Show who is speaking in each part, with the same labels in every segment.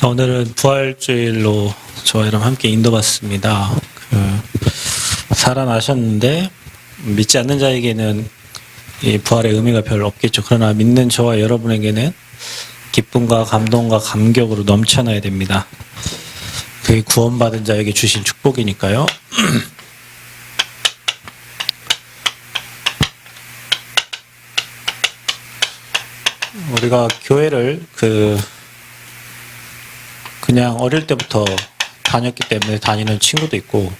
Speaker 1: 오늘은 부활주일로 저와 여러분 함께 인도받습니다. 살아나셨는데 믿지 않는 자에게는 이 부활의 의미가 별로 없겠죠. 그러나 믿는 저와 여러분에게는 기쁨과 감동과 감격으로 넘쳐나야 됩니다. 그게 구원받은 자에게 주신 축복이니까요. 우리가 교회를 그냥 어릴 때부터 다녔기 때문에 다니는 친구도 있고,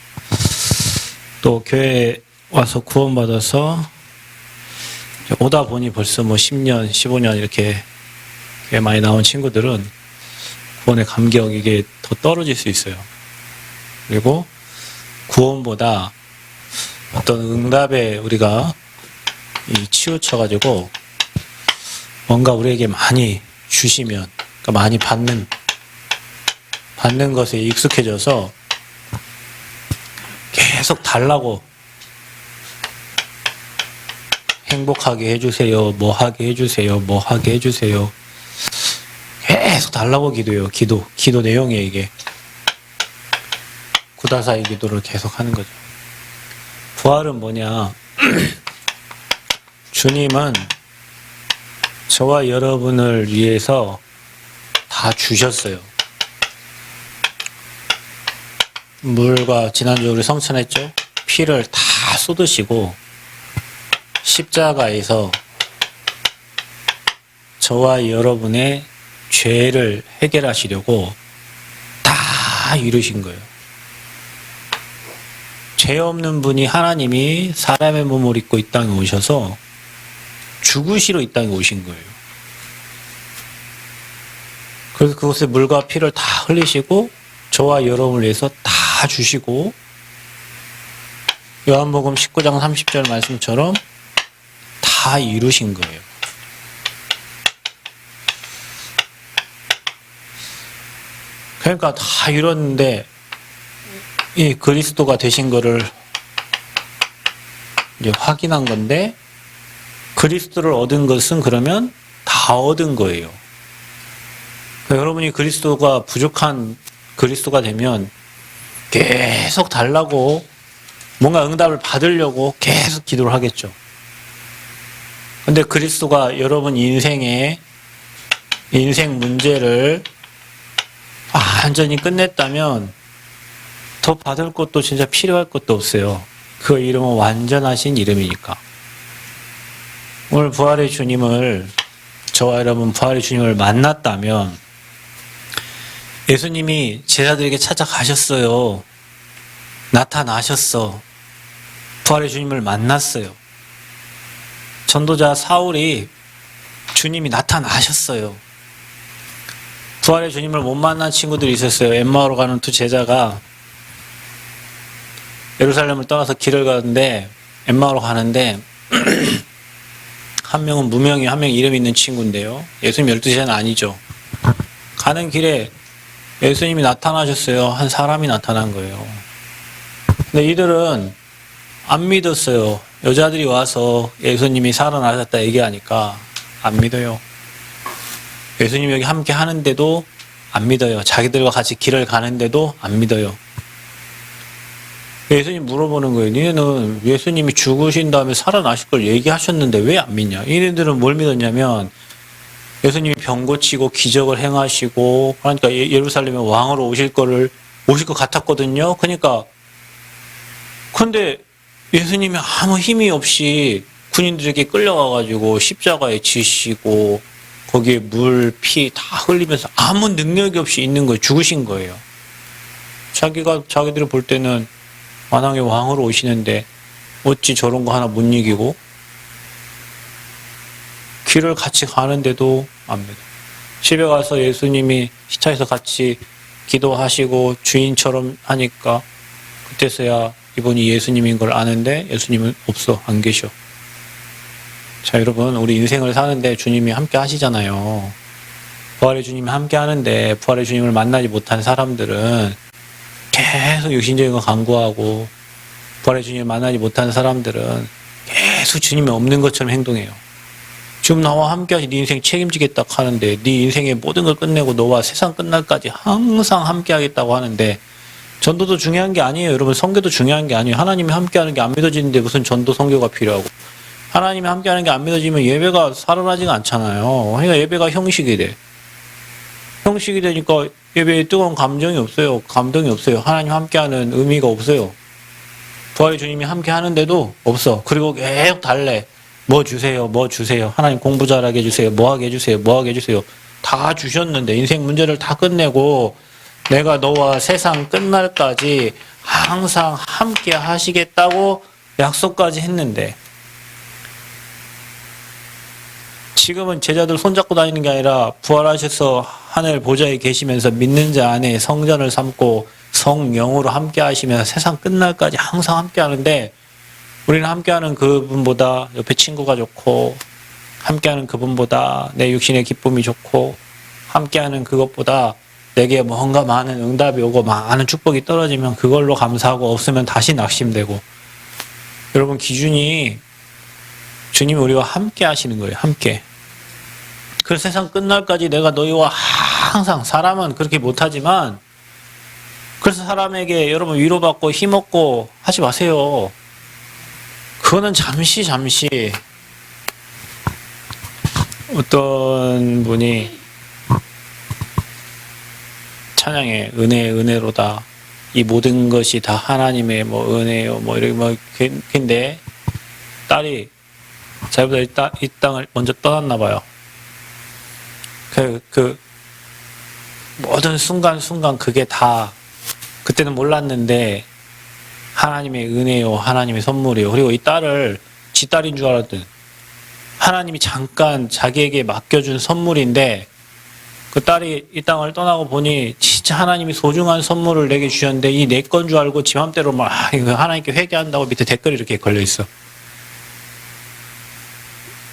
Speaker 1: 또 교회에 와서 구원받아서 오다 보니 벌써 10년, 15년 이렇게 교회 많이 나온 친구들은 구원의 감격 이게 더 떨어질 수 있어요. 그리고 구원보다 어떤 응답에 우리가 치우쳐가지고 뭔가 우리에게 많이 주시면, 그러니까 많이 받는 것에 익숙해져서 계속 달라고, 행복하게 해주세요, 뭐 하게 해주세요, 뭐 하게 해주세요. 계속 달라고 기도해요. 기도 내용이에요, 이게. 구다사의 기도를 계속 하는 거죠. 부활은 뭐냐? 주님은 저와 여러분을 위해서 다 주셨어요. 물과 지난주 우리 성찬했죠? 피를 다 쏟으시고 십자가에서 저와 여러분의 죄를 해결하시려고 다 이루신 거예요. 죄 없는 분이 하나님이 사람의 몸을 입고 이 땅에 오셔서 죽으시러 이 땅에 오신 거예요. 그래서 그곳에 물과 피를 다 흘리시고 저와 여러분을 위해서 다 주시고, 요한복음 19장 30절 말씀처럼 다 이루신 거예요. 그러니까 다 이뤘는데 이 그리스도가 되신 거를 이제 확인한 건데, 그리스도를 얻은 것은 그러면 다 얻은 거예요. 그러니까 여러분이 그리스도가 부족한 그리스도가 되면 계속 달라고, 뭔가 응답을 받으려고 계속 기도를 하겠죠. 근데 그리스도가 여러분 인생의 인생 문제를 완전히 끝냈다면 더 받을 것도 진짜 필요할 것도 없어요. 그 이름은 완전하신 이름이니까. 오늘 부활의 주님을, 저와 여러분 부활의 주님을 만났다면, 예수님이 제자들에게 찾아가셨어요. 나타나셨어. 부활의 주님을 만났어요. 전도자 사울이 주님이 나타나셨어요. 부활의 주님을 못 만난 친구들이 있었어요. 엠마오로 가는 두 제자가 예루살렘을 떠나서 길을 가는데, 엠마오로 가는데 한 명은 무명이, 한 명 이름 있는 친구인데요. 예수님 12제자는 아니죠. 가는 길에 예수님이 나타나셨어요. 한 사람이 나타난 거예요. 근데 이들은 안 믿었어요. 여자들이 와서 예수님이 살아나셨다 얘기하니까 안 믿어요. 예수님 여기 함께 하는데도 안 믿어요. 자기들과 같이 길을 가는데도 안 믿어요. 예수님 물어보는 거예요. 니네는 예수님이 죽으신 다음에 살아나실 걸 얘기하셨는데 왜 안 믿냐? 얘네들은 뭘 믿었냐면 예수님이 병 고치고 기적을 행하시고, 그러니까 예루살렘에 왕으로 오실 것 같았거든요. 그러니까, 근데 예수님이 아무 힘이 없이 군인들에게 끌려가가지고 십자가에 지시고 거기에 물, 피 다 흘리면서 아무 능력이 없이 있는 거예요. 죽으신 거예요. 자기들이 볼 때는 만왕의 왕으로 오시는데 어찌 저런 거 하나 못 이기고, 길을 같이 가는데도 안 믿어. 집에 가서 예수님이 시차에서 같이 기도하시고 주인처럼 하니까 그때서야 이분이 예수님인 걸 아는데 예수님은 없어, 안 계셔. 자, 여러분, 우리 인생을 사는데 주님이 함께 하시잖아요. 부활의 주님이 함께 하는데 부활의 주님을 만나지 못한 사람들은 계속 육신적인 거 강구하고, 부활의 주님을 만나지 못한 사람들은 계속 주님이 없는 것처럼 행동해요. 지금 나와 함께하시 네 인생 책임지겠다 하는데 네 인생의 모든 걸 끝내고 너와 세상 끝날까지 항상 함께하겠다고 하는데 전도도 중요한 게 아니에요. 여러분 선교도 중요한 게 아니에요. 하나님이 함께하는 게 안 믿어지는데 무슨 전도 선교가 필요하고 하나님이 함께하는 게 안 믿어지면 예배가 살아나지가 않잖아요. 그러니까 예배가 형식이 돼. 형식이 되니까 예배에 뜨거운 감정이 없어요. 감동이 없어요. 하나님 함께하는 의미가 없어요. 부활의 주님이 함께하는데도 없어. 그리고 계속 달래. 뭐 주세요. 뭐 주세요. 하나님 공부 잘하게 해주세요. 뭐 하게 해주세요. 뭐 하게 해주세요. 다 주셨는데 인생 문제를 다 끝내고 내가 너와 세상 끝날까지 항상 함께 하시겠다고 약속까지 했는데 지금은 제자들 손잡고 다니는 게 아니라 부활하셔서 하늘 보좌에 계시면서 믿는 자 안에 성전을 삼고 성령으로 함께 하시면서 세상 끝날까지 항상 함께 하는데 우리는 함께하는 그분보다 옆에 친구가 좋고 함께하는 그분보다 내 육신의 기쁨이 좋고 함께하는 그것보다 내게 뭔가 많은 응답이 오고 많은 축복이 떨어지면 그걸로 감사하고 없으면 다시 낙심되고 여러분 기준이 주님이 우리와 함께 하시는 거예요. 함께. 그래서 세상 끝날까지 내가 너희와 항상 사람은 그렇게 못하지만 그래서 사람에게 여러분 위로받고 힘없고 하지 마세요. 그거는 잠시 어떤 분이 찬양에 은혜로다 이 모든 것이 다 하나님의 뭐 은혜요 뭐 이렇게 뭐 근데 딸이 자기보다 이 땅을 먼저 떠났나 봐요. 그 모든 순간 그게 다 그때는 몰랐는데 하나님의 은혜요 하나님의 선물이요. 그리고 이 딸을 지 딸인 줄 알았더니 하나님이 잠깐 자기에게 맡겨준 선물인데 그 딸이 이 땅을 떠나고 보니 진짜 하나님이 소중한 선물을 내게 주셨는데 이 내 건 줄 알고 지 맘대로 막 하나님께 회개한다고 밑에 댓글이 이렇게 걸려있어.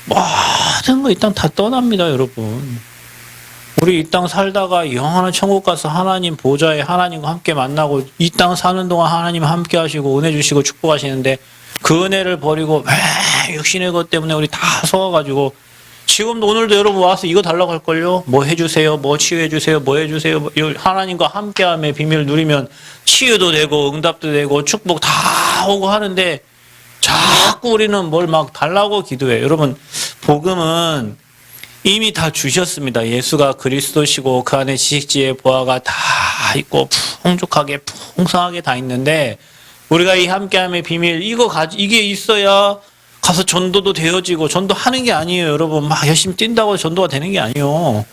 Speaker 1: 모든 거 이 땅 다 떠납니다, 여러분. 우리 이 땅 살다가 영원한 천국 가서 하나님 보좌에 하나님과 함께 만나고 이 땅 사는 동안 하나님 함께 하시고 은혜 주시고 축복하시는데 그 은혜를 버리고 왜 육신의 것 때문에 우리 다 속아가지고 지금도 오늘도 여러분 와서 이거 달라고 할걸요? 뭐 해주세요, 뭐 치유해주세요, 뭐 해주세요. 하나님과 함께함의 비밀을 누리면 치유도 되고 응답도 되고 축복 다 오고 하는데 자꾸 우리는 뭘 막 달라고 기도해요. 여러분 복음은 이미 다 주셨습니다. 예수가 그리스도시고 그 안에 지식지혜 보화가 다 있고 풍족하게 풍성하게 다 있는데 우리가 이 함께함의 비밀 이게 있어야 가서 전도도 되어지고 전도하는 게 아니에요. 여러분 막 열심히 뛴다고 전도가 되는 게 아니에요.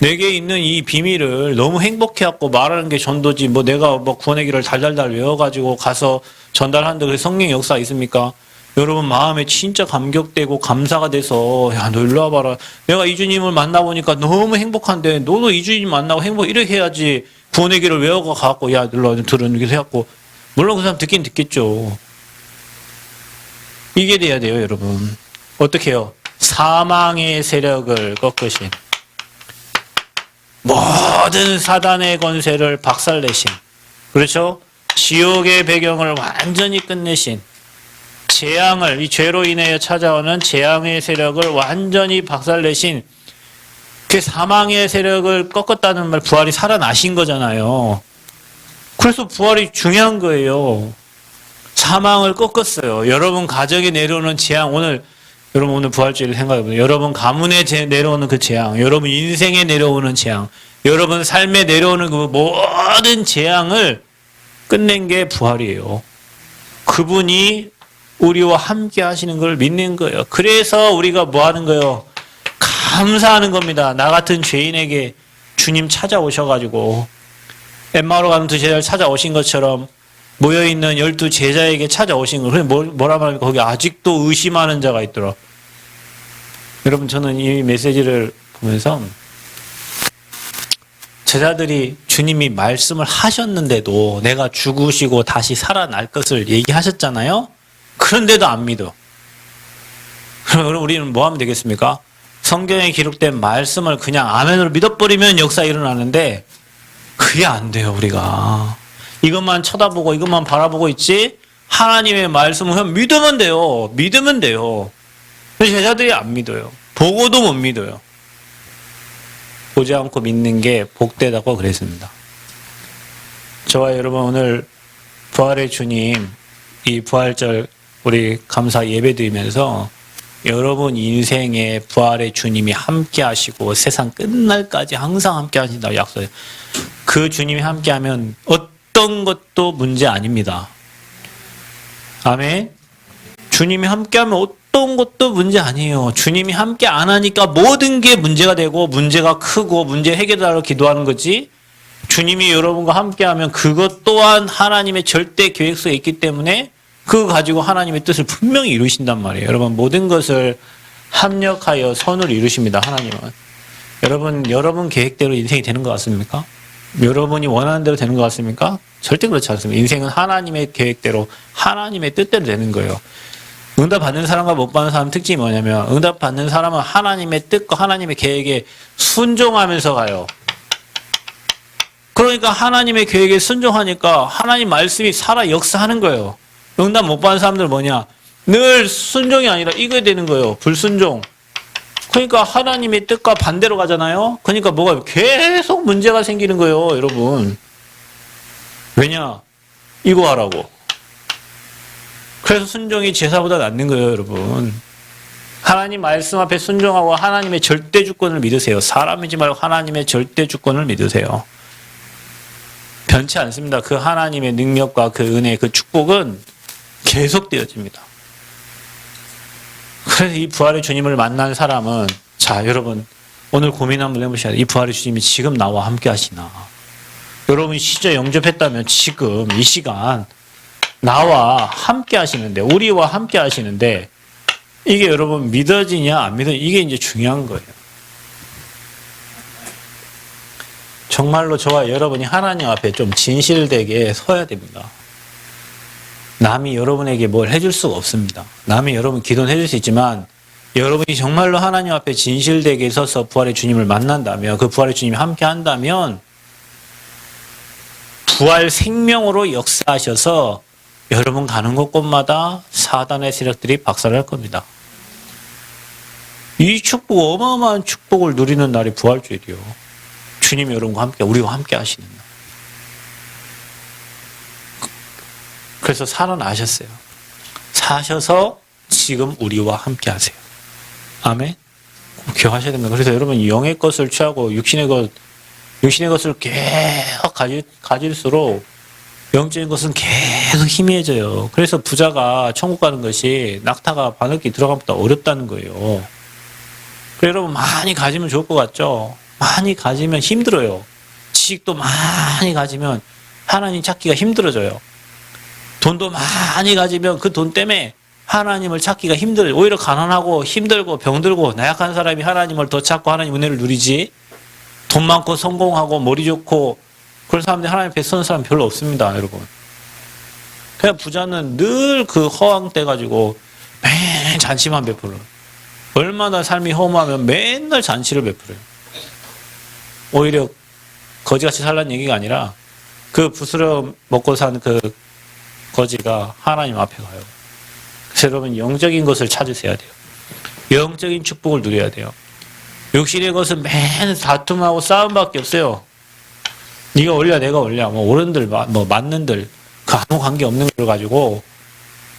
Speaker 1: 내게 있는 이 비밀을 너무 행복해갖고 말하는 게 전도지 뭐 내가 뭐 구원의 길을 달달달 외워가지고 가서 전달하는데 그게 성령 역사 있습니까? 여러분 마음에 진짜 감격되고 감사가 돼서 야 너 일로 와봐라. 내가 이주님을 만나보니까 너무 행복한데 너도 이주님 만나고 이렇게 해야지 구원의 길을 외워가 갖고 야 일로 와 들은 이렇게 해갖고 물론 그 사람 듣긴 듣겠죠. 이게 돼야 돼요 여러분. 어떻게 해요? 사망의 세력을 꺾으신 모든 사단의 권세를 박살내신 그렇죠? 지옥의 배경을 완전히 끝내신 재앙을 이 죄로 인해 찾아오는 재앙의 세력을 완전히 박살내신 그 사망의 세력을 꺾었다는 말 부활이 살아나신 거잖아요. 그래서 부활이 중요한 거예요. 사망을 꺾었어요. 여러분 가정에 내려오는 재앙 여러분 오늘 부활주의를 생각해보세요. 여러분 가문에 내려오는 그 재앙, 여러분 인생에 내려오는 재앙, 여러분 삶에 내려오는 그 모든 재앙을 끝낸 게 부활이에요. 그분이 우리와 함께 하시는 걸 믿는 거예요. 그래서 우리가 뭐 하는 거예요? 감사하는 겁니다. 나 같은 죄인에게 주님 찾아오셔가지고 엠마오로 가는 두 제자를 찾아오신 것처럼 모여있는 12제자에게 찾아오신 거. 그래 뭐라 말하면 거기 아직도 의심하는 자가 있더라. 여러분 저는 이 메시지를 보면서 제자들이 주님이 말씀을 하셨는데도 내가 죽으시고 다시 살아날 것을 얘기하셨잖아요. 그런데도 안 믿어. 그럼 우리는 뭐 하면 되겠습니까? 성경에 기록된 말씀을 그냥 아멘으로 믿어버리면 역사 일어나는데 그게 안 돼요 우리가. 이것만 쳐다보고 이것만 바라보고 있지 하나님의 말씀을 그냥 믿으면 돼요. 믿으면 돼요. 제자들이 안 믿어요. 보고도 못 믿어요. 보지 않고 믿는 게 복되다고 그랬습니다. 저와 여러분 오늘 부활의 주님 이 부활절 우리 감사 예배 드리면서 여러분 인생에 부활의 주님이 함께 하시고 세상 끝날까지 항상 함께 하신다고 약속해요. 그 주님이 함께 하면 어떤 것도 문제 아닙니다. 아멘. 주님이 함께 하면 어떤 것도 문제 아니에요. 주님이 함께 안 하니까 모든 게 문제가 되고 문제가 크고 문제 해결하러 기도하는 거지. 주님이 여러분과 함께 하면 그것 또한 하나님의 절대 계획 속에 있기 때문에 그거 가지고 하나님의 뜻을 분명히 이루신단 말이에요. 여러분 모든 것을 합력하여 선을 이루십니다. 하나님은. 여러분 계획대로 인생이 되는 것 같습니까? 여러분이 원하는 대로 되는 것 같습니까? 절대 그렇지 않습니다. 인생은 하나님의 계획대로 하나님의 뜻대로 되는 거예요. 응답 받는 사람과 못 받는 사람 특징이 뭐냐면 응답 받는 사람은 하나님의 뜻과 하나님의 계획에 순종하면서 가요. 그러니까 하나님의 계획에 순종하니까 하나님 말씀이 살아 역사하는 거예요. 응답 못 받는 사람들 뭐냐? 늘 순종이 아니라 이거 되는 거예요. 불순종. 그러니까 하나님의 뜻과 반대로 가잖아요. 그러니까 뭐가 계속 문제가 생기는 거예요, 여러분. 왜냐? 이거 하라고. 그래서 순종이 제사보다 낫는 거예요, 여러분. 하나님 말씀 앞에 순종하고 하나님의 절대 주권을 믿으세요. 사람이지 말고 하나님의 절대 주권을 믿으세요. 변치 않습니다. 그 하나님의 능력과 그 은혜, 그 축복은 계속되어집니다. 그래서 이 부활의 주님을 만난 사람은 자 여러분 오늘 고민 한번 해보셔야 돼요. 이 부활의 주님이 지금 나와 함께 하시나. 여러분이 진짜 영접했다면 지금 이 시간 나와 함께 하시는데 우리와 함께 하시는데 이게 여러분 믿어지냐 안 믿어지냐 이게 이제 중요한 거예요. 정말로 저와 여러분이 하나님 앞에 좀 진실되게 서야 됩니다. 남이 여러분에게 뭘 해줄 수가 없습니다. 남이 여러분 기도는 해줄 수 있지만 여러분이 정말로 하나님 앞에 진실되게 서서 부활의 주님을 만난다면 그 부활의 주님이 함께 한다면 부활 생명으로 역사하셔서 여러분 가는 곳곳마다 사단의 세력들이 박살날 겁니다. 이 축복 어마어마한 축복을 누리는 날이 부활주일이요. 주님이 여러분과 함께 우리와 함께 하시는 날. 그래서 살아나셨어요. 사셔서 지금 우리와 함께 하세요. 아멘. 꼭 기억하셔야 됩니다. 그래서 여러분 영의 것을 취하고 육신의 것을 계속 가질수록 영적인 것은 계속 희미해져요. 그래서 부자가 천국 가는 것이 낙타가 바늘기 들어가면 어렵다는 거예요. 그래서 여러분 많이 가지면 좋을 것 같죠? 많이 가지면 힘들어요. 지식도 많이 가지면 하나님 찾기가 힘들어져요. 돈도 많이 가지면 그 돈 때문에 하나님을 찾기가 힘들어요. 오히려 가난하고 힘들고 병들고 나약한 사람이 하나님을 더 찾고 하나님 은혜를 누리지. 돈 많고 성공하고 머리 좋고 그런 사람들이 하나님 앞에 서는 사람 별로 없습니다, 여러분. 그냥 부자는 늘 그 허황 떼가지고 맨 잔치만 베풀어요. 얼마나 삶이 허무하면 맨날 잔치를 베풀어요. 오히려 거지같이 살라는 얘기가 아니라 그 부스럼 먹고 산 그 거지가 하나님 앞에 가요. 그래서 여러분 영적인 것을 찾으셔야 돼요. 영적인 축복을 누려야 돼요. 육신의 것은 맨 다툼하고 싸움밖에 없어요. 네가 올려 내가 올려 뭐 어른들 뭐 맞는들 그 아무 관계 없는 걸 가지고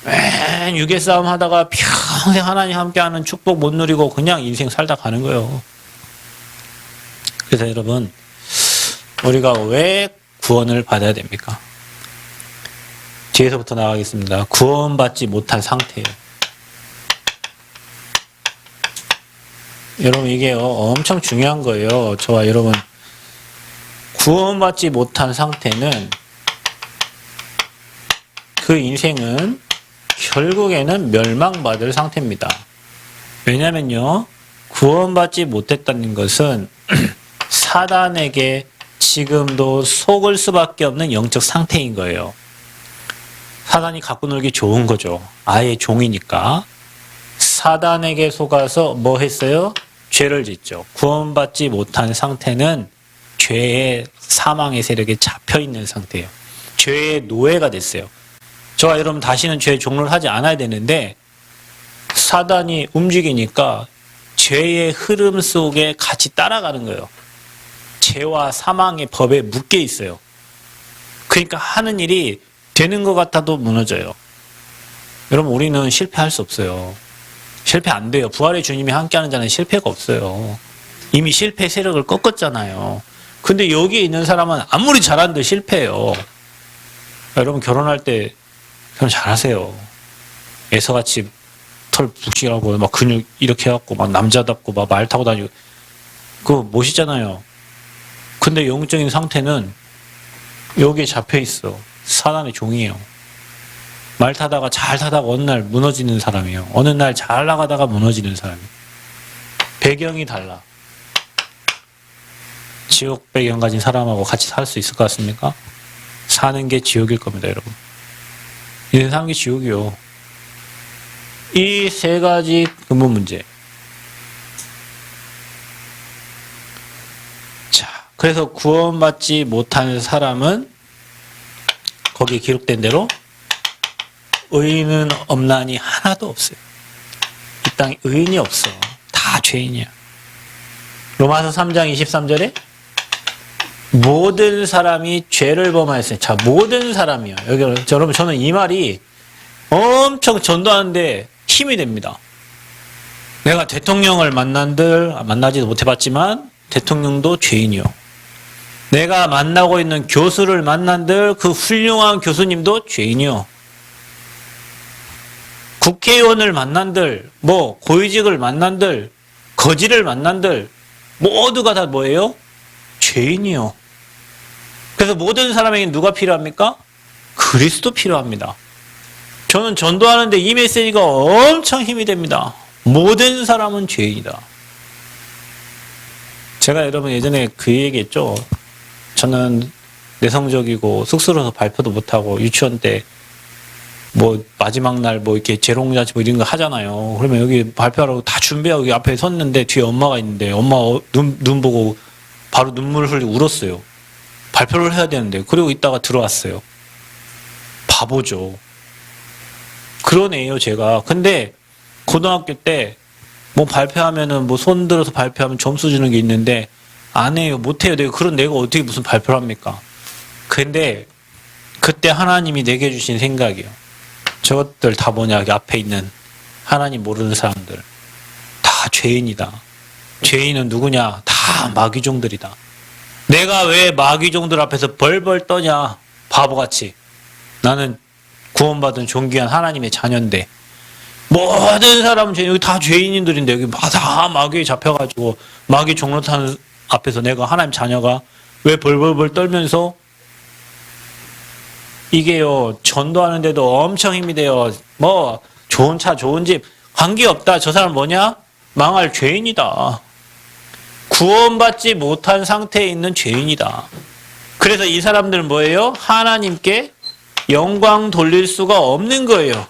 Speaker 1: 맨 육의 싸움 하다가 평생 하나님 함께하는 축복 못 누리고 그냥 인생 살다 가는 거예요. 그래서 여러분 우리가 왜 구원을 받아야 됩니까? 뒤에서부터 나가겠습니다. 구원받지 못한 상태예요. 여러분 이게 엄청 중요한 거예요. 저와 여러분 구원받지 못한 상태는 그 인생은 결국에는 멸망받을 상태입니다. 왜냐면요 구원받지 못했다는 것은 사단에게 지금도 속을 수밖에 없는 영적 상태인 거예요. 사단이 갖고 놀기 좋은 거죠. 아예 종이니까. 사단에게 속아서 뭐 했어요? 죄를 짓죠. 구원받지 못한 상태는 죄의 사망의 세력에 잡혀있는 상태예요. 죄의 노예가 됐어요. 저와 여러분 다시는 죄의 종로를 하지 않아야 되는데 사단이 움직이니까 죄의 흐름 속에 같이 따라가는 거예요. 죄와 사망의 법에 묶여 있어요. 그러니까 하는 일이 되는 것 같아도 무너져요. 여러분, 우리는 실패할 수 없어요. 실패 안 돼요. 부활의 주님이 함께하는 자는 실패가 없어요. 이미 실패 세력을 꺾었잖아요. 근데 여기에 있는 사람은 아무리 잘한들 실패해요. 여러분, 결혼할 때 결혼 잘하세요. 애서같이 털 푹신하고 막 근육 이렇게 해갖고 막 남자답고 막 말 타고 다니고 그거 멋있잖아요. 근데 영적인 상태는 여기에 잡혀 있어. 사단의 종이에요. 말 타다가 잘 타다가 어느 날 무너지는 사람이에요. 어느 날 잘 나가다가 무너지는 사람이에요. 배경이 달라. 지옥 배경 가진 사람하고 같이 살 수 있을 것 같습니까? 사는 게 지옥일 겁니다, 여러분. 인생 사는 게 지옥이요. 이 세 가지 근본 문제. 자, 그래서 구원받지 못한 사람은 거기에 기록된 대로 의인은 없나니 하나도 없어요. 이 땅에 의인이 없어. 다 죄인이야. 로마서 3장 23절에 모든 사람이 죄를 범하였어요. 자, 모든 사람이요. 여러분, 저는 이 말이 엄청 전도하는데 힘이 됩니다. 내가 대통령을 만나지도 못해봤지만 대통령도 죄인이요. 내가 만나고 있는 교수를 만난들 그 훌륭한 교수님도 죄인이요. 국회의원을 만난들, 고위직을 만난들, 거지를 만난들 모두가 다 뭐예요? 죄인이요. 그래서 모든 사람에게 누가 필요합니까? 그리스도 필요합니다. 저는 전도하는데 이 메시지가 엄청 힘이 됩니다. 모든 사람은 죄인이다. 제가 여러분 예전에 그 얘기했죠. 저는 내성적이고 쑥스러워서 발표도 못하고 유치원 때 마지막 날 이렇게 재롱잔치 이런 거 하잖아요. 그러면 여기 발표하라고 다 준비하고 여기 앞에 섰는데 뒤에 엄마가 있는데 엄마 눈 보고 바로 눈물을 흘리고 울었어요. 발표를 해야 되는데. 그리고 있다가 들어왔어요. 바보죠. 그런 애예요, 제가. 근데 고등학교 때 발표하면은 손 들어서 발표하면 점수 주는 게 있는데 안 해요. 못 해요. 내가 어떻게 무슨 발표를 합니까? 근데 그때 하나님이 내게 주신 생각이요. 저것들 다 뭐냐? 여기 앞에 있는 하나님 모르는 사람들. 다 죄인이다. 죄인은 누구냐? 다 마귀종들이다. 내가 왜 마귀종들 앞에서 벌벌 떠냐? 바보같이. 나는 구원받은 존귀한 하나님의 자녀인데 모든 사람은 여기 다 죄인들인데 여기 다 마귀에 잡혀가지고 마귀 종로탄 앞에서 내가 하나님 자녀가 왜 벌벌벌 떨면서 이게요, 전도하는데도 엄청 힘이 돼요. 좋은 차, 좋은 집, 관계없다. 저 사람 뭐냐? 망할 죄인이다. 구원받지 못한 상태에 있는 죄인이다. 그래서 이 사람들은 뭐예요? 하나님께 영광 돌릴 수가 없는 거예요.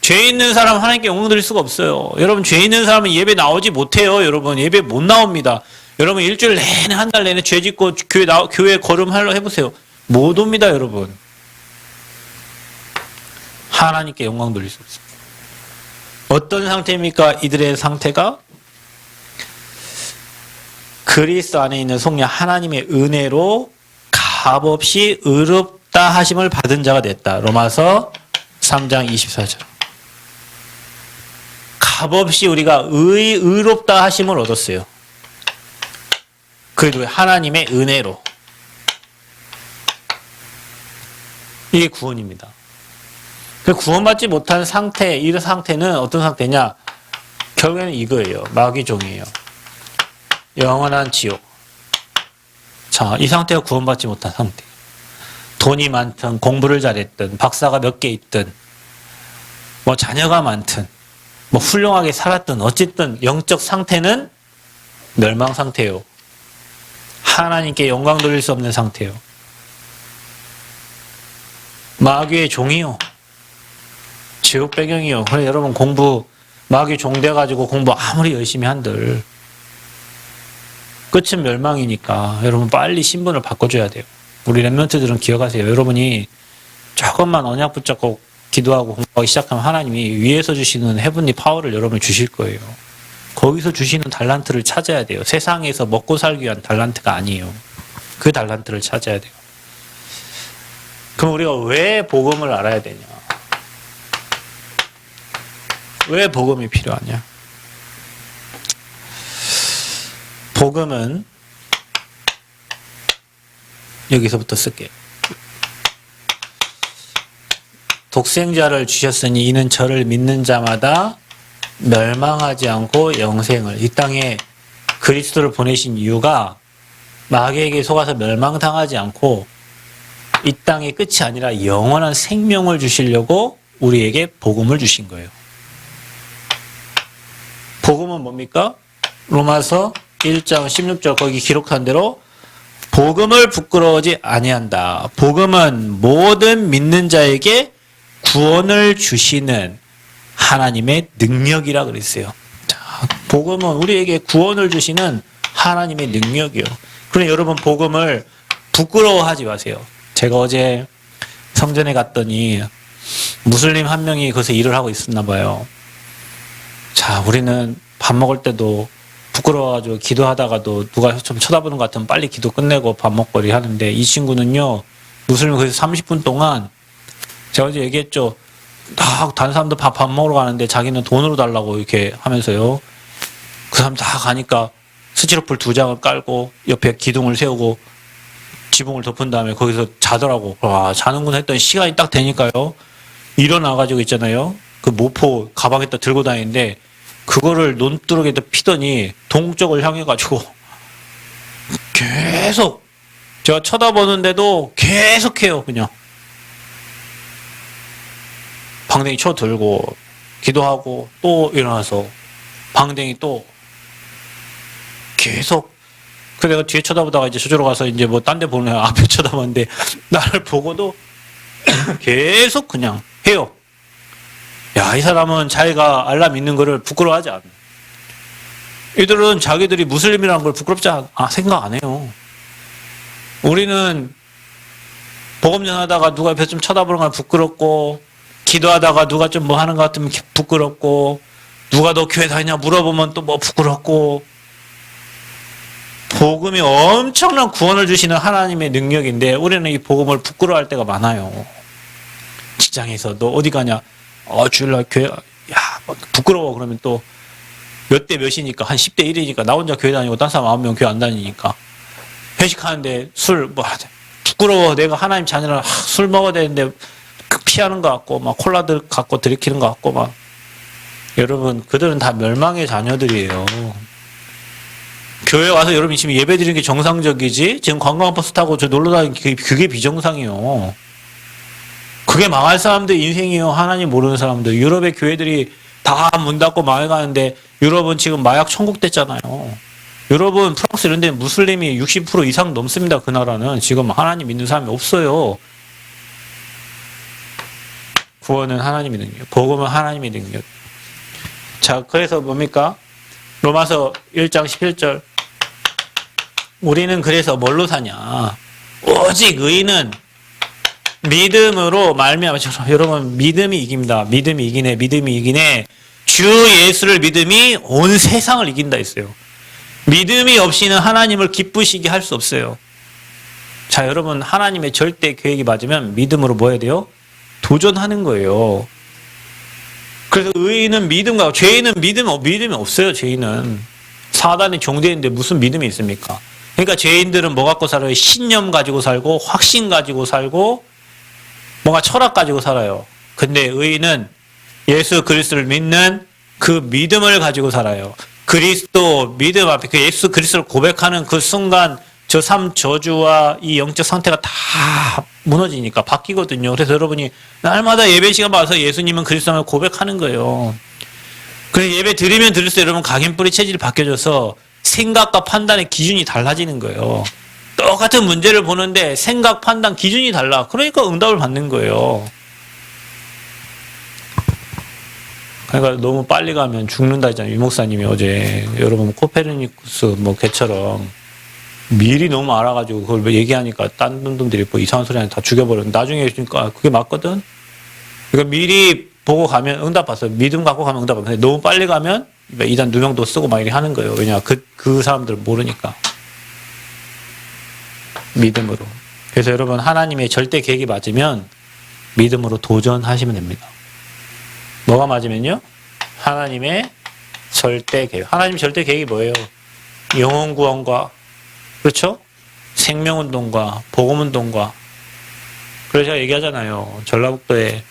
Speaker 1: 죄 있는 사람 하나님께 영광 돌릴 수가 없어요. 여러분, 죄 있는 사람은 예배 나오지 못해요. 여러분, 예배 못 나옵니다. 여러분, 일주일 내내, 한 달 내내 죄 짓고 교회 걸음하려 해보세요. 못 옵니다, 여러분. 하나님께 영광 돌릴 수 없어요. 어떤 상태입니까? 이들의 상태가 그리스도 안에 있는 속량 하나님의 은혜로 값없이 의롭다 하심을 받은 자가 됐다. 로마서 3장 24절. 값없이 우리가 의롭다 하심을 얻었어요. 그래도 하나님의 은혜로. 이게 구원입니다. 구원받지 못한 상태, 이 상태는 어떤 상태냐? 결국에는 이거예요. 마귀종이에요. 영원한 지옥. 자, 이 상태가 구원받지 못한 상태. 돈이 많든, 공부를 잘했든, 박사가 몇 개 있든, 자녀가 많든, 훌륭하게 살았든, 어쨌든 영적 상태는 멸망 상태예요. 하나님께 영광 돌릴 수 없는 상태예요. 마귀의 종이요. 지옥 배경이요. 그래, 여러분 마귀 종 돼가지고 공부 아무리 열심히 한들 끝은 멸망이니까 여러분 빨리 신분을 바꿔줘야 돼요. 우리 랩런트들은 기억하세요. 여러분이 조금만 언약 붙잡고 기도하고 공부하기 시작하면 하나님이 위에서 주시는 헤븐리 파워를 여러분 주실 거예요. 거기서 주시는 달란트를 찾아야 돼요. 세상에서 먹고 살기 위한 달란트가 아니에요. 그 달란트를 찾아야 돼요. 그럼 우리가 왜 복음을 알아야 되냐? 왜 복음이 필요하냐? 복음은 여기서부터 쓸게요. 독생자를 주셨으니 이는 저를 믿는 자마다 멸망하지 않고 영생을. 이 땅에 그리스도를 보내신 이유가 마귀에게 속아서 멸망당하지 않고 이 땅의 끝이 아니라 영원한 생명을 주시려고 우리에게 복음을 주신 거예요. 복음은 뭡니까? 로마서 1장 16절 거기 기록한 대로 복음을 부끄러워하지 아니한다. 복음은 모든 믿는 자에게 구원을 주시는 하나님의 능력이라 그랬어요. 자, 복음은 우리에게 구원을 주시는 하나님의 능력이요. 그럼 여러분 복음을 부끄러워하지 마세요. 제가 어제 성전에 갔더니 무슬림 한 명이 거기서 일을 하고 있었나 봐요. 자, 우리는 밥 먹을 때도 부끄러워가지고 기도하다가도 누가 좀 쳐다보는 것 같으면 빨리 기도 끝내고 밥 먹거리 하는데 이 친구는요, 무슬림 거기서 30분 동안 제가 어제 얘기했죠. 다른 사람도 밥 먹으러 가는데 자기는 돈으로 달라고 이렇게 하면서요. 그 사람 다 가니까 스티로폴 2장을 깔고 옆에 기둥을 세우고 지붕을 덮은 다음에 거기서 자더라고. 와, 자는구나 했더니 시간이 딱 되니까요. 일어나가지고 있잖아요. 그 모포 가방에다 들고 다니는데 그거를 논두렁에다 피더니 동쪽을 향해가지고 계속 제가 쳐다보는데도 계속해요. 그냥 방댕이 쳐 들고 기도하고 또 일어나서 방댕이 또 계속. 그래서 내가 뒤에 쳐다보다가 이제 저쪽으로 가서 이제 뭐 딴 데 보는 애가 앞에 쳐다봤는데 나를 보고도 계속 그냥 해요. 야, 이 사람은 자기가 알라 믿는 거를 부끄러워하지 않아. 이들은 자기들이 무슬림이라는 걸 부끄럽지 생각 안 해요. 우리는 복음 전하다가 누가 옆에서 좀 쳐다보는 건 부끄럽고, 기도하다가 누가 좀 뭐 하는 것 같으면 부끄럽고, 누가 너 교회 다니냐 물어보면 또 뭐 부끄럽고. 복음이 엄청난 구원을 주시는 하나님의 능력인데 우리는 이 복음을 부끄러워할 때가 많아요. 직장에서 너 어디 가냐? 주일날 교회, 부끄러워. 그러면 또 몇 대 몇이니까 한 10대 1이니까 나 혼자 교회 다니고 딴 사람 9명 교회 안 다니니까 회식하는데 술 부끄러워. 내가 하나님 자녀라 술 먹어야 되는데 피하는 것 같고 막 콜라들 갖고 들이키는 것 같고 막. 여러분, 그들은 다 멸망의 자녀들이에요. 교회 와서 여러분이 지금 예배 드리는 게 정상적이지 지금 관광버스 타고 저 놀러 다니는 그게 비정상이에요. 그게 망할 사람들 인생이에요. 하나님 모르는 사람들. 유럽의 교회들이 다 문 닫고 망해가는데 유럽은 지금 마약 천국 됐잖아요. 유럽은 프랑스 이런 데 무슬림이 60% 이상 넘습니다. 그 나라는. 지금 하나님 믿는 사람이 없어요. 구원은 하나님의 능력. 복음은 하나님의 능력. 자, 그래서 뭡니까? 로마서 1장 11절. 우리는 그래서 뭘로 사냐? 오직 의인은 믿음으로 말미암아. 여러분, 믿음이 이깁니다. 믿음이 이기네. 주 예수를 믿음이 온 세상을 이긴다 했어요. 믿음이 없이는 하나님을 기쁘시게 할 수 없어요. 자, 여러분, 하나님의 절대 계획이 맞으면 믿음으로 뭐 해야 돼요? 도전하는 거예요. 그래서 의인은 믿음과, 죄인은 믿음이 없어요. 죄인은 사단의 종되는데 무슨 믿음이 있습니까? 그러니까 죄인들은 뭐 갖고 살아요? 신념 가지고 살고 확신 가지고 살고 뭔가 철학 가지고 살아요. 근데 의인은 예수 그리스도를 믿는 그 믿음을 가지고 살아요. 그리스도 믿음 앞에 그 예수 그리스도를 고백하는 그 순간 저 삶 저주와 이 영적 상태가 다 무너지니까 바뀌거든요. 그래서 여러분이 날마다 예배 시간 와서 예수님은 그리스도를 고백하는 거예요. 그래서 예배 드리면 드릴수록 여러분 각인뿌리 체질이 바뀌어져서 생각과 판단의 기준이 달라지는 거예요. 똑같은 문제를 보는데 생각, 판단, 기준이 달라. 그러니까 응답을 받는 거예요. 그러니까 너무 빨리 가면 죽는다 했잖아요. 유 목사님이 어제. 여러분 코페르니쿠스 뭐 걔처럼 미리 너무 알아가지고 그걸 얘기하니까 딴 놈들이 뭐 이상한 소리 하니까 다 죽여버렸는데 나중에 그러니까 그게 맞거든. 그러니까 미리 보고 가면 응답 받아요. 믿음 갖고 가면 응답 받아요. 너무 빨리 가면 이단 누명도 쓰고 막 이렇게 하는 거예요. 왜냐, 그 사람들은 모르니까. 믿음으로. 그래서 여러분, 하나님의 절대 계획이 맞으면 믿음으로 도전하시면 됩니다. 뭐가 맞으면요? 하나님의 절대 계획. 하나님 절대 계획이 뭐예요? 영혼 구원과, 그렇죠? 생명운동과 복음운동과. 그래서 제가 얘기하잖아요. 전라북도에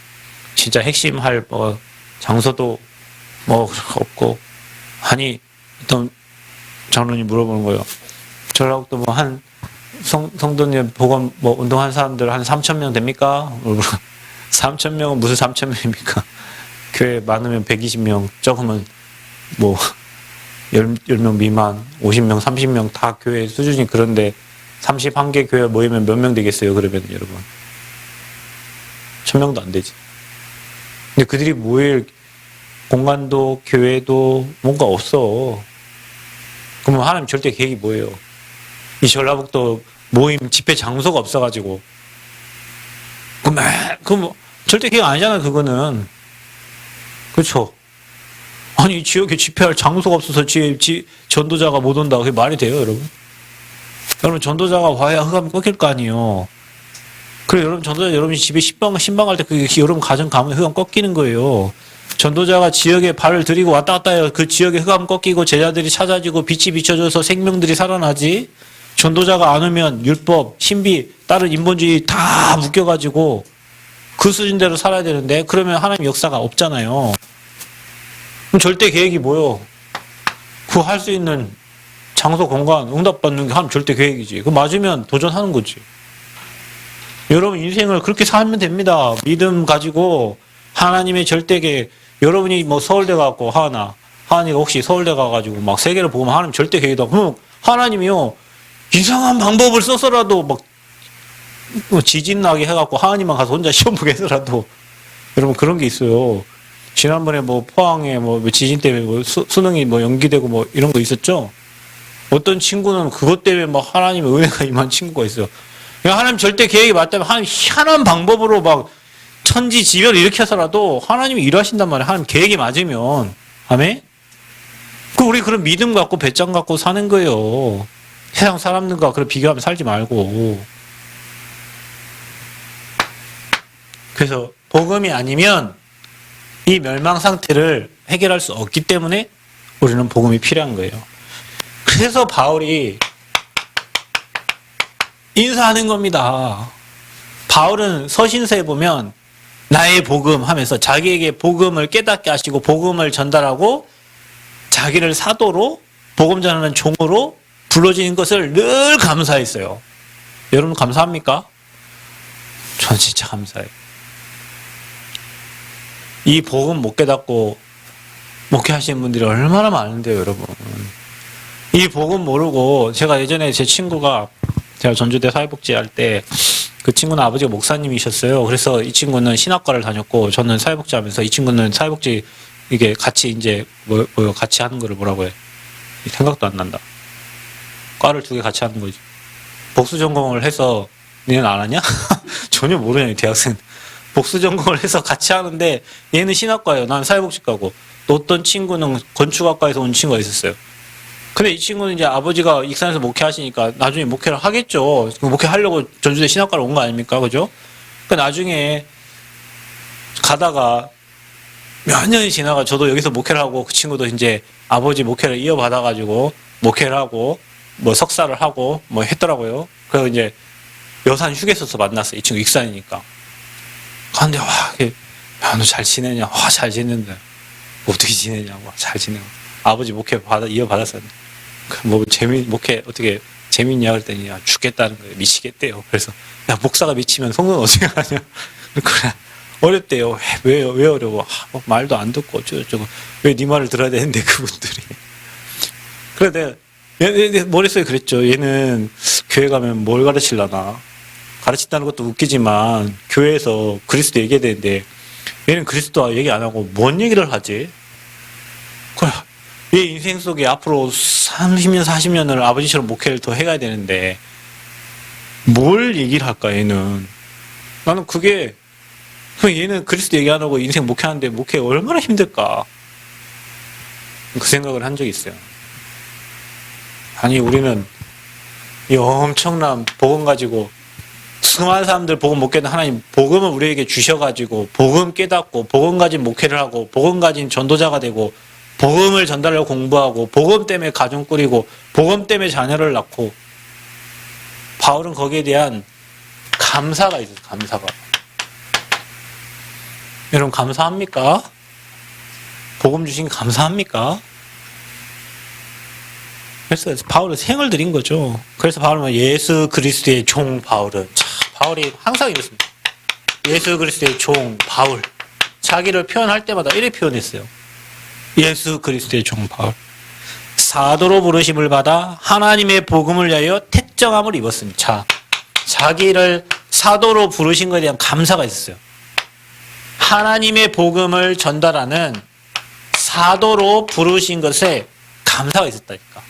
Speaker 1: 진짜 핵심할 뭐 장소도 뭐 없고. 아니, 어떤 장로님 물어보는 거예요. 전라북도 뭐 한 성도님 복음 뭐 운동한 사람들 한 3,000명 됩니까? 3,000명은 무슨 3,000명입니까? 교회 많으면 120명, 적으면 뭐 10명 미만, 50명, 30명 다 교회 수준이 그런데 31개 교회 모이면 몇 명 되겠어요? 그러면 여러분 1,000명도 안 되지. 근데 그들이 모일 공간도 교회도 뭔가 없어. 그러면 하나님 절대 계획이 뭐예요? 이 전라북도 모임 집회 장소가 없어가지고 뭐 절대 계획 아니잖아요. 그거는. 그렇죠? 아니 이 지역에 집회할 장소가 없어서 전도자가 못 온다. 그게 말이 돼요, 여러분? 여러분 전도자가 와야 흑암이 꺾일 거 아니에요. 그래 여러분 전도자 여러분 집에 신방할 때 그 여러분 가정 가면 흑암 꺾이는 거예요. 전도자가 지역에 발을 들이고 왔다 갔다 해요. 그 지역에 흑암 꺾이고 제자들이 찾아지고 빛이 비춰져서 생명들이 살아나지. 전도자가 안 오면 율법, 신비, 다른 인본주의 다 묶여가지고 그 수준대로 살아야 되는데 그러면 하나님 역사가 없잖아요. 그럼 절대 계획이 뭐요? 그 할 수 있는 장소, 공간, 응답받는 게 하나님 절대 계획이지. 그 맞으면 도전하는 거지. 여러분 인생을 그렇게 살면 됩니다. 믿음 가지고 하나님의 절대 계획. 여러분이 뭐 서울대 가고 하은이가 혹시 서울대 가가지고 막 세계를 보면 하나님 절대 계획이다. 그럼 하나님이요 이상한 방법을 써서라도 막 지진 나게 해갖고 하은이만 가서 혼자 시험 보게 해서라도 여러분 그런 게 있어요. 지난번에 뭐 포항에 뭐 지진 때문에 뭐 수능이 뭐 연기되고 뭐 이런 거 있었죠. 어떤 친구는 그것 때문에 막 하나님의 은혜가 임한 친구가 있어요. 하나님 절대 계획이 맞다면 하나님 희한한 방법으로 막 천지지변을 일으켜서라도 하나님이 일하신단 말이에요. 하나님 계획이 맞으면. 아멘? 우리 그런 믿음 갖고 배짱 갖고 사는 거예요. 세상 사람들과 그런 비교하면 살지 말고. 그래서 복음이 아니면 이 멸망 상태를 해결할 수 없기 때문에 우리는 복음이 필요한 거예요. 그래서 바울이 인사하는 겁니다. 바울은 서신서에 보면 나의 복음 하면서 자기에게 복음을 깨닫게 하시고 복음을 전달하고 자기를 사도로 복음 전하는 종으로 불러지는 것을 늘 감사했어요. 여러분 감사합니까? 저는 진짜 감사해요. 이 복음 못 깨닫고 목회하시는 분들이 얼마나 많은데요, 여러분. 이 복음 모르고 제가 예전에 제 친구가 제가 전주대 사회복지 할 때 그 친구는 아버지가 목사님이셨어요. 그래서 이 친구는 신학과를 다녔고 저는 사회복지 하면서 이 친구는 사회복지 이게 같이 이제 뭐 같이 하는 거를 뭐라고 해. 생각도 안 난다. 과를 2개 같이 하는 거지. 복수 전공을 해서 니는 안 하냐? 전혀 모르냐, 대학생. 복수 전공을 해서 같이 하는데 얘는 신학과예요. 난 사회복지과고. 또 어떤 친구는 건축학과에서 온 친구가 있었어요. 근데 이 친구는 이제 아버지가 익산에서 목회하시니까 나중에 목회를 하겠죠. 목회하려고 전주대 신학과로 온 거 아닙니까? 그죠? 그러니까 나중에 가다가 몇 년이 지나가 저도 여기서 목회를 하고 그 친구도 이제 아버지 목회를 이어받아가지고 목회를 하고 뭐 석사를 하고 뭐 했더라고요. 그래서 이제 여산 휴게소에서 만났어요. 이 친구 익산이니까. 근데 와, 야, 너 잘 지내냐? 와, 잘 지낸다. 어떻게 지내냐? 와, 잘 지내고. 아버지 목회 이어받았었는데. 뭐, 목회 어떻게 재밌냐? 그랬더니, 야, 죽겠다는 거예요. 미치겠대요. 그래서, 야, 목사가 미치면 성도는 어떻게 하냐? 그래. 어렵대요. 왜 어려워? 말도 안 듣고 어쩌고저쩌고. 왜 네 말을 들어야 되는데, 그분들이. 그래, 내 머릿속에 그랬죠. 얘는 교회 가면 뭘 가르치려나. 가르친다는 것도 웃기지만, 교회에서 그리스도 얘기해야 되는데, 얘는 그리스도 얘기 안 하고 뭔 얘기를 하지? 그래. 얘 인생 속에 앞으로 30년, 40년을 아버지처럼 목회를 더 해가야 되는데, 뭘 얘기를 할까, 얘는? 나는 그게, 얘는 그리스도 얘기 안 하고 인생 목회하는데 목회 얼마나 힘들까? 그 생각을 한 적이 있어요. 아니 우리는 이 엄청난 복음 가지고 수많은 사람들 복음 못 깨닫는 하나님 복음을 우리에게 주셔가지고 복음 깨닫고 복음 가진 목회를 하고 복음 가진 전도자가 되고 복음을 전달하려고 공부하고 복음 때문에 가정 꾸리고 복음 때문에 자녀를 낳고 바울은 거기에 대한 감사가 있어요. 감사가. 여러분 감사합니까? 복음 주신 게 감사합니까? 그래서 바울은 생을 드린 거죠. 그래서 바울은 예수 그리스도의 종 바울은 바울이 항상 이랬습니다. 예수 그리스도의 종 바울. 자기를 표현할 때마다 이렇게 표현했어요. 예수 그리스도의 종 바울. 사도로 부르심을 받아 하나님의 복음을 위하여 택정함을 입었습니다. 자, 자기를 사도로 부르신 것에 대한 감사가 있었어요. 하나님의 복음을 전달하는 사도로 부르신 것에 감사가 있었다니까.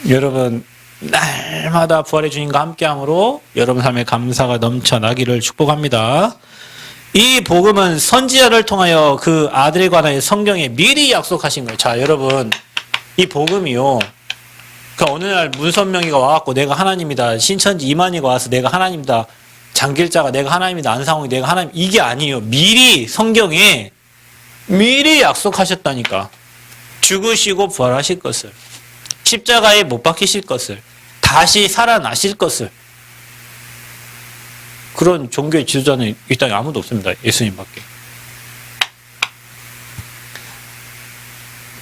Speaker 1: 여러분 날마다 부활의 주님과 함께함으로 여러분 삶에 감사가 넘쳐나기를 축복합니다. 이 복음은 선지자를 통하여 그 아들에 관하여 성경에 미리 약속하신 거예요. 자, 여러분 이 복음이요. 그 어느 날 문선명이가 와갖고 내가 하나님이다. 신천지 이만희가 와서 내가 하나님이다. 장길자가 내가 하나님이다. 안상홍이 내가 하나님. 이게 아니에요. 미리 성경에 미리 약속하셨다니까. 죽으시고 부활하실 것을. 십자가에 못 박히실 것을. 다시 살아나실 것을. 그런 종교의 지도자는 이 땅에 아무도 없습니다. 예수님밖에.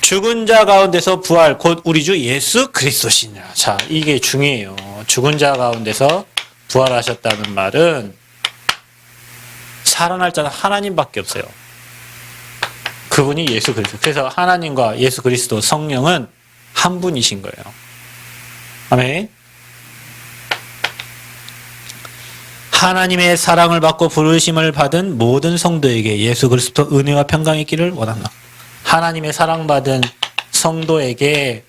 Speaker 1: 죽은 자 가운데서 부활, 곧 우리 주 예수 그리스도시니라. 자, 이게 중요해요. 죽은 자 가운데서 부활하셨다는 말은 살아날 자는 하나님밖에 없어요. 그분이 예수 그리스도. 그래서 하나님과 예수 그리스도 성령은 한 분이신 거예요. 아멘. 하나님의 사랑을 받고 부르심을 받은 모든 성도에게 예수 그리스도 은혜와 평강이 있기를 원합니다. 하나님의 사랑받은 성도에게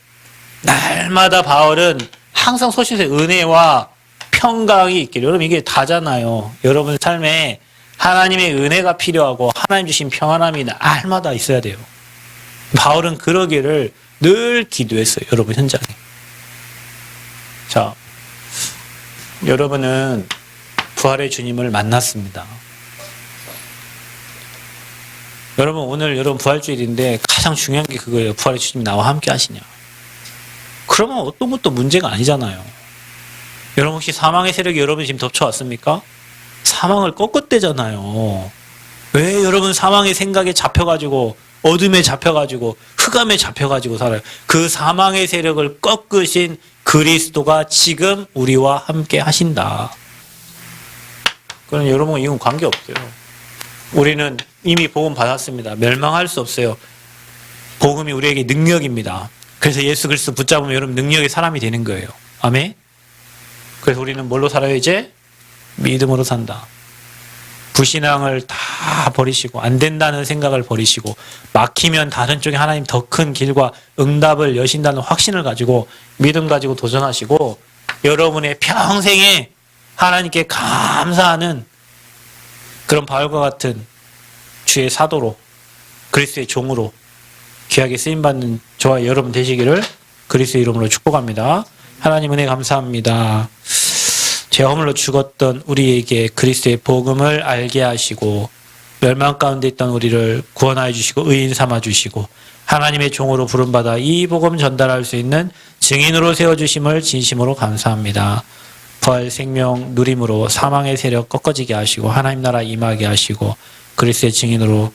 Speaker 1: 날마다 바울은 항상 소신에 은혜와 평강이 있기를. 여러분 이게 다잖아요. 여러분 삶에 하나님의 은혜가 필요하고 하나님 주신 평안함이 날마다 있어야 돼요. 바울은 그러기를 늘 기도했어요. 여러분 현장에. 자, 여러분은 부활의 주님을 만났습니다. 여러분 오늘 여러분 부활주일인데 가장 중요한 게 그거예요. 부활의 주님이 나와 함께 하시냐. 그러면 어떤 것도 문제가 아니잖아요. 여러분 혹시 사망의 세력이 여러분 지금 덮쳐왔습니까? 사망을 꺾었대잖아요. 왜 여러분 사망의 생각에 잡혀가지고 어둠에 잡혀가지고 흑암에 잡혀가지고 살아요. 그 사망의 세력을 꺾으신 그리스도가 지금 우리와 함께 하신다. 그럼 여러분과 이건 관계없어요. 우리는 이미 복음 받았습니다. 멸망할 수 없어요. 복음이 우리에게 능력입니다. 그래서 예수 그리스도 붙잡으면 여러분 능력의 사람이 되는 거예요. 아멘. 그래서 우리는 뭘로 살아요 이제? 믿음으로 산다. 불신앙을 다 버리시고 안 된다는 생각을 버리시고 막히면 다른 쪽에 하나님 더 큰 길과 응답을 여신다는 확신을 가지고 믿음 가지고 도전하시고 여러분의 평생에 하나님께 감사하는 그런 바울과 같은 주의 사도로 그리스도의 종으로 귀하게 쓰임받는 저와 여러분 되시기를 그리스도의 이름으로 축복합니다. 하나님 은혜 감사합니다. 죄 허물로 죽었던 우리에게 그리스도의 복음을 알게 하시고 멸망 가운데 있던 우리를 구원하여 주시고 의인 삼아 주시고 하나님의 종으로 부름받아 이 복음 전달할 수 있는 증인으로 세워주심을 진심으로 감사합니다. 부활 생명 누림으로 사망의 세력 꺾어지게 하시고 하나님 나라 임하게 하시고 그리스도의 증인으로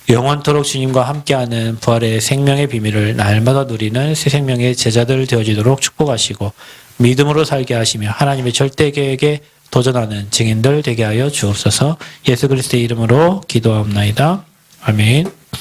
Speaker 1: 영원토록 주님과 함께하는 부활의 생명의 비밀을 날마다 누리는 새 생명의 제자들 되어지도록 축복하시고 믿음으로 살게 하시며 하나님의 절대 계획에 도전하는 증인들 되게 하여 주옵소서. 예수 그리스도의 이름으로 기도하옵나이다. 아멘.